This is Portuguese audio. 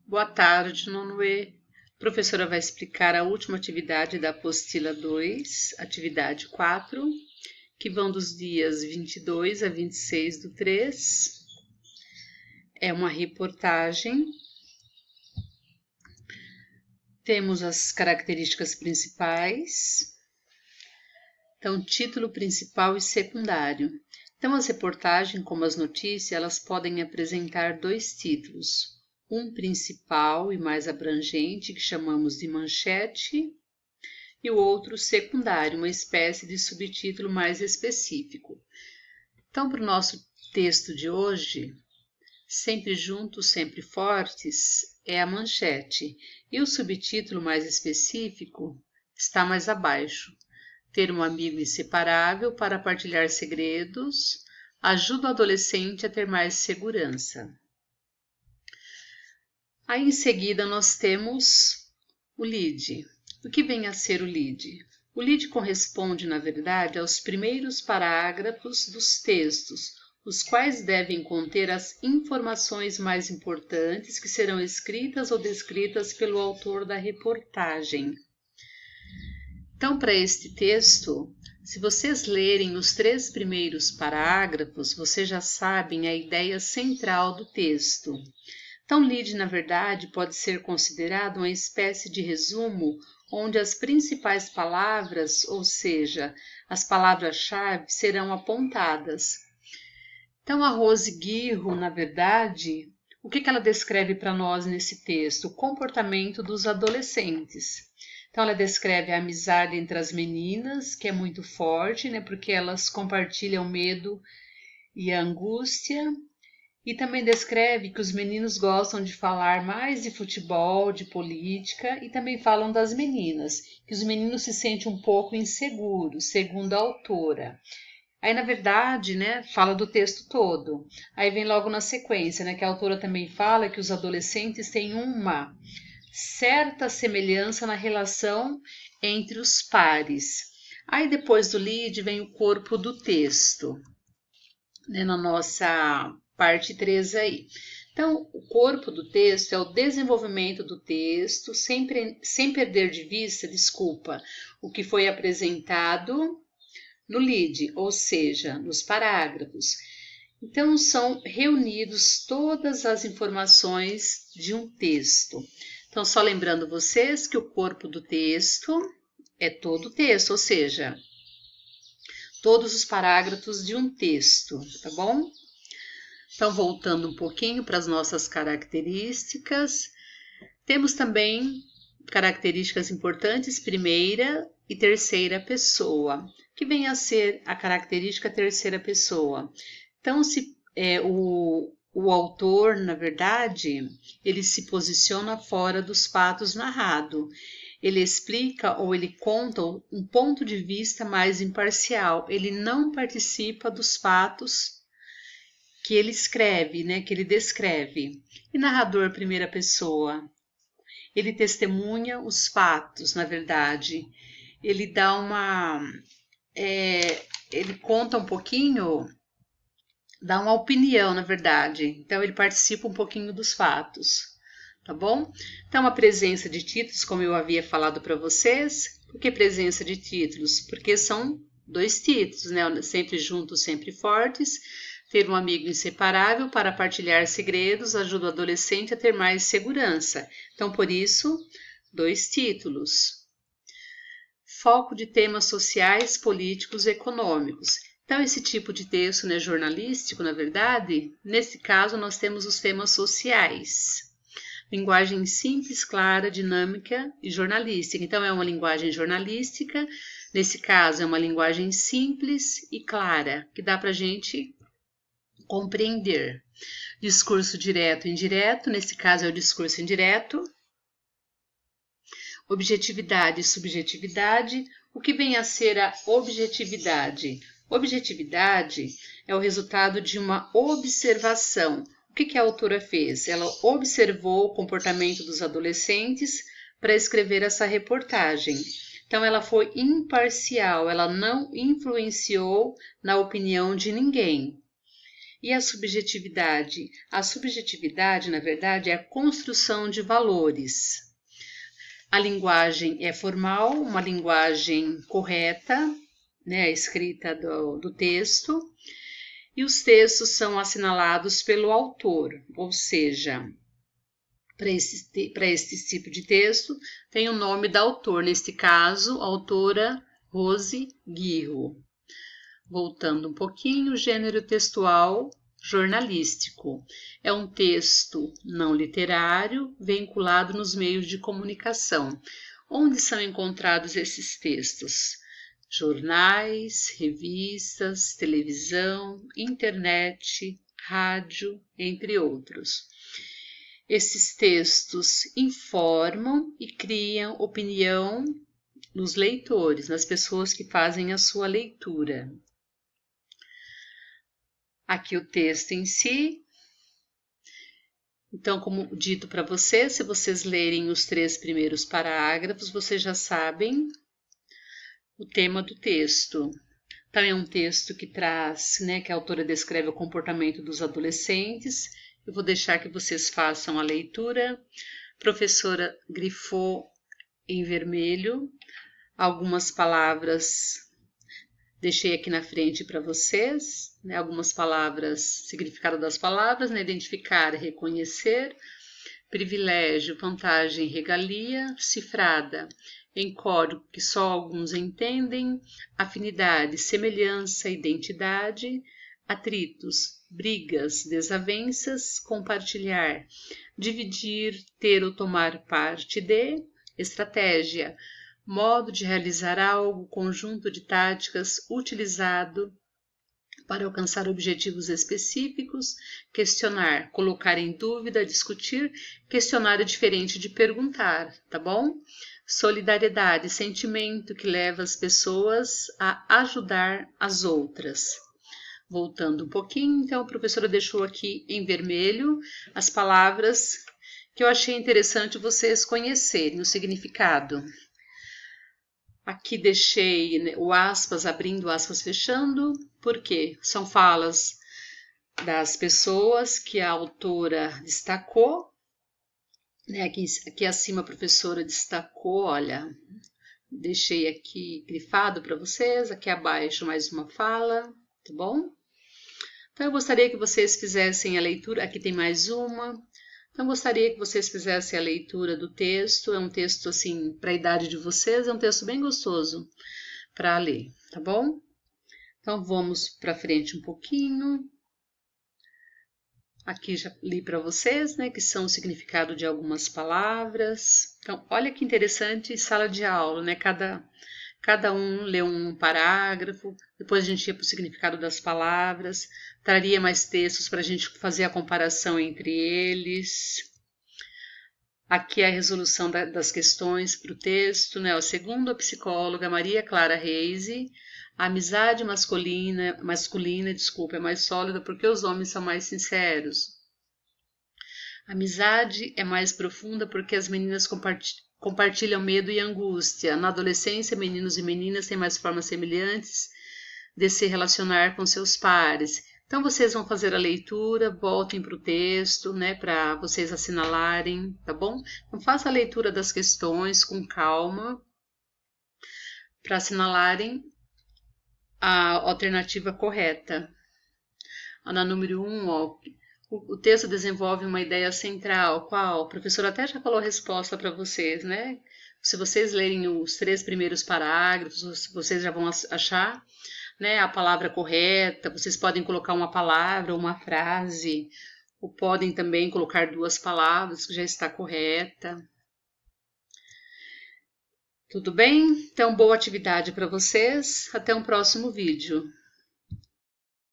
Boa tarde, nono E. A professora vai explicar a última atividade da apostila 2, atividade 4, que vão dos dias 22 a 26 do 3. É uma reportagem. Temos as características principais. Então, título principal e secundário. Então, as reportagens, como as notícias, elas podem apresentar dois títulos. Um principal e mais abrangente, que chamamos de manchete, e o outro secundário, uma espécie de subtítulo mais específico. Então, para o nosso texto de hoje, sempre juntos, sempre fortes, é a manchete, e o subtítulo mais específico está mais abaixo. Ter um amigo inseparável para partilhar segredos ajuda o adolescente a ter mais segurança. Aí em seguida nós temos o lead. O que vem a ser o lead? O lead corresponde, na verdade, aos primeiros parágrafos dos textos, os quais devem conter as informações mais importantes que serão escritas ou descritas pelo autor da reportagem. Então, para este texto, se vocês lerem os 3 primeiros parágrafos, vocês já sabem a ideia central do texto. Então, lead, na verdade, pode ser considerado uma espécie de resumo onde as principais palavras, ou seja, as palavras-chave, serão apontadas. Então, a Rose Guirro, na verdade, o que ela descreve para nós nesse texto? O comportamento dos adolescentes. Então, ela descreve a amizade entre as meninas, que é muito forte, né, porque elas compartilham o medo e a angústia. E também descreve que os meninos gostam de falar mais de futebol, de política, e também falam das meninas, que os meninos se sentem um pouco inseguros, segundo a autora. Aí, na verdade, né, fala do texto todo. Aí vem logo na sequência, né, que a autora também fala que os adolescentes têm uma certa semelhança na relação entre os pares. Aí, depois do lead, vem o corpo do texto, né, na nossa parte 3 aí. Então, o corpo do texto é o desenvolvimento do texto, sem perder de vista, o que foi apresentado no lead, ou seja, nos parágrafos. Então, são reunidos todas as informações de um texto. Então, só lembrando vocês que o corpo do texto é todo o texto, ou seja, todos os parágrafos de um texto, tá bom? Então, voltando um pouquinho para as nossas características, temos também características importantes, primeira e terceira pessoa, que vem a ser a característica terceira pessoa. Então, o autor, na verdade, ele se posiciona fora dos fatos narrados. Ele explica ou ele conta um ponto de vista mais imparcial. Ele não participa dos fatos que ele escreve, né, que ele descreve. E narrador primeira pessoa, ele testemunha os fatos, na verdade. Ele dá ele conta um pouquinho, dá uma opinião, na verdade. Então, ele participa um pouquinho dos fatos, tá bom? Então, a presença de títulos, como eu havia falado para vocês. Por que presença de títulos? Porque são 2 títulos, né? Sempre juntos, sempre fortes. Ter um amigo inseparável para partilhar segredos ajuda o adolescente a ter mais segurança. Então, por isso, 2 títulos. Foco de temas sociais, políticos e econômicos. Então, esse tipo de texto, né, jornalístico, na verdade, nesse caso, nós temos os temas sociais. Linguagem simples, clara, dinâmica e jornalística. Então, é uma linguagem jornalística. Nesse caso, é uma linguagem simples e clara, que dá para a gente compreender. Discurso direto e indireto, nesse caso é o discurso indireto. Objetividade e subjetividade. O que vem a ser a objetividade? Objetividade é o resultado de uma observação. O que a autora fez? Ela observou o comportamento dos adolescentes para escrever essa reportagem. Então, ela foi imparcial, ela não influenciou na opinião de ninguém. E a subjetividade? A subjetividade, na verdade, é a construção de valores. A linguagem é formal, uma linguagem correta, né, a escrita do texto, e os textos são assinalados pelo autor, ou seja, para esse tipo de texto tem o nome da autor, neste caso, a autora Rose Guirro. Voltando um pouquinho, gênero textual jornalístico. É um texto não literário vinculado nos meios de comunicação. Onde são encontrados esses textos? Jornais, revistas, televisão, internet, rádio, entre outros. Esses textos informam e criam opinião nos leitores, nas pessoas que fazem a sua leitura. Aqui o texto em si. Então, como dito para vocês, se vocês lerem os 3 primeiros parágrafos, vocês já sabem o tema do texto. Também é um texto que traz, né, que a autora descreve o comportamento dos adolescentes. Eu vou deixar que vocês façam a leitura. A professora grifou em vermelho algumas palavras. Deixei aqui na frente para vocês, né, algumas palavras, significado das palavras, né, identificar, reconhecer, privilégio, vantagem, regalia, cifrada, em código que só alguns entendem, afinidade, semelhança, identidade, atritos, brigas, desavenças, compartilhar, dividir, ter ou tomar parte de, estratégia, modo de realizar algo, conjunto de táticas utilizado para alcançar objetivos específicos, questionar, colocar em dúvida, discutir, questionar é diferente de perguntar, tá bom? Solidariedade, sentimento que leva as pessoas a ajudar as outras. Voltando um pouquinho, então a professora deixou aqui em vermelho as palavras que eu achei interessante vocês conhecerem o significado. Aqui deixei o aspas abrindo, aspas fechando, porque são falas das pessoas que a autora destacou, né? Aqui acima a professora destacou, olha, deixei aqui grifado para vocês, aqui abaixo mais uma fala, tá bom? Então eu gostaria que vocês fizessem a leitura, aqui tem mais uma. Então, gostaria que vocês fizessem a leitura do texto. É um texto, assim, para a idade de vocês, é um texto bem gostoso para ler, tá bom? Então, vamos para frente um pouquinho. Aqui já li para vocês, né, que são o significado de algumas palavras. Então, olha que interessante sala de aula, né? Cada um lê um parágrafo, depois a gente ia para o significado das palavras, traria mais textos para a gente fazer a comparação entre eles. Aqui é a resolução das questões para o texto, né? Segundo a psicóloga Maria Clara Reise, a amizade masculina, é mais sólida porque os homens são mais sinceros. A amizade é mais profunda porque as meninas compartilham medo e angústia. Na adolescência, meninos e meninas têm mais formas semelhantes de se relacionar com seus pares. Então, vocês vão fazer a leitura, voltem para o texto, né, para vocês assinalarem, tá bom? Então, faça a leitura das questões com calma, para assinalarem a alternativa correta. Na número 1, ó, o texto desenvolve uma ideia central, qual? O professor até já falou a resposta para vocês, né? Se vocês lerem os 3 primeiros parágrafos, vocês já vão achar, né, a palavra correta. Vocês podem colocar uma palavra ou uma frase, ou podem também colocar 2 palavras, que já está correta. Tudo bem? Então, boa atividade para vocês. Até um próximo vídeo.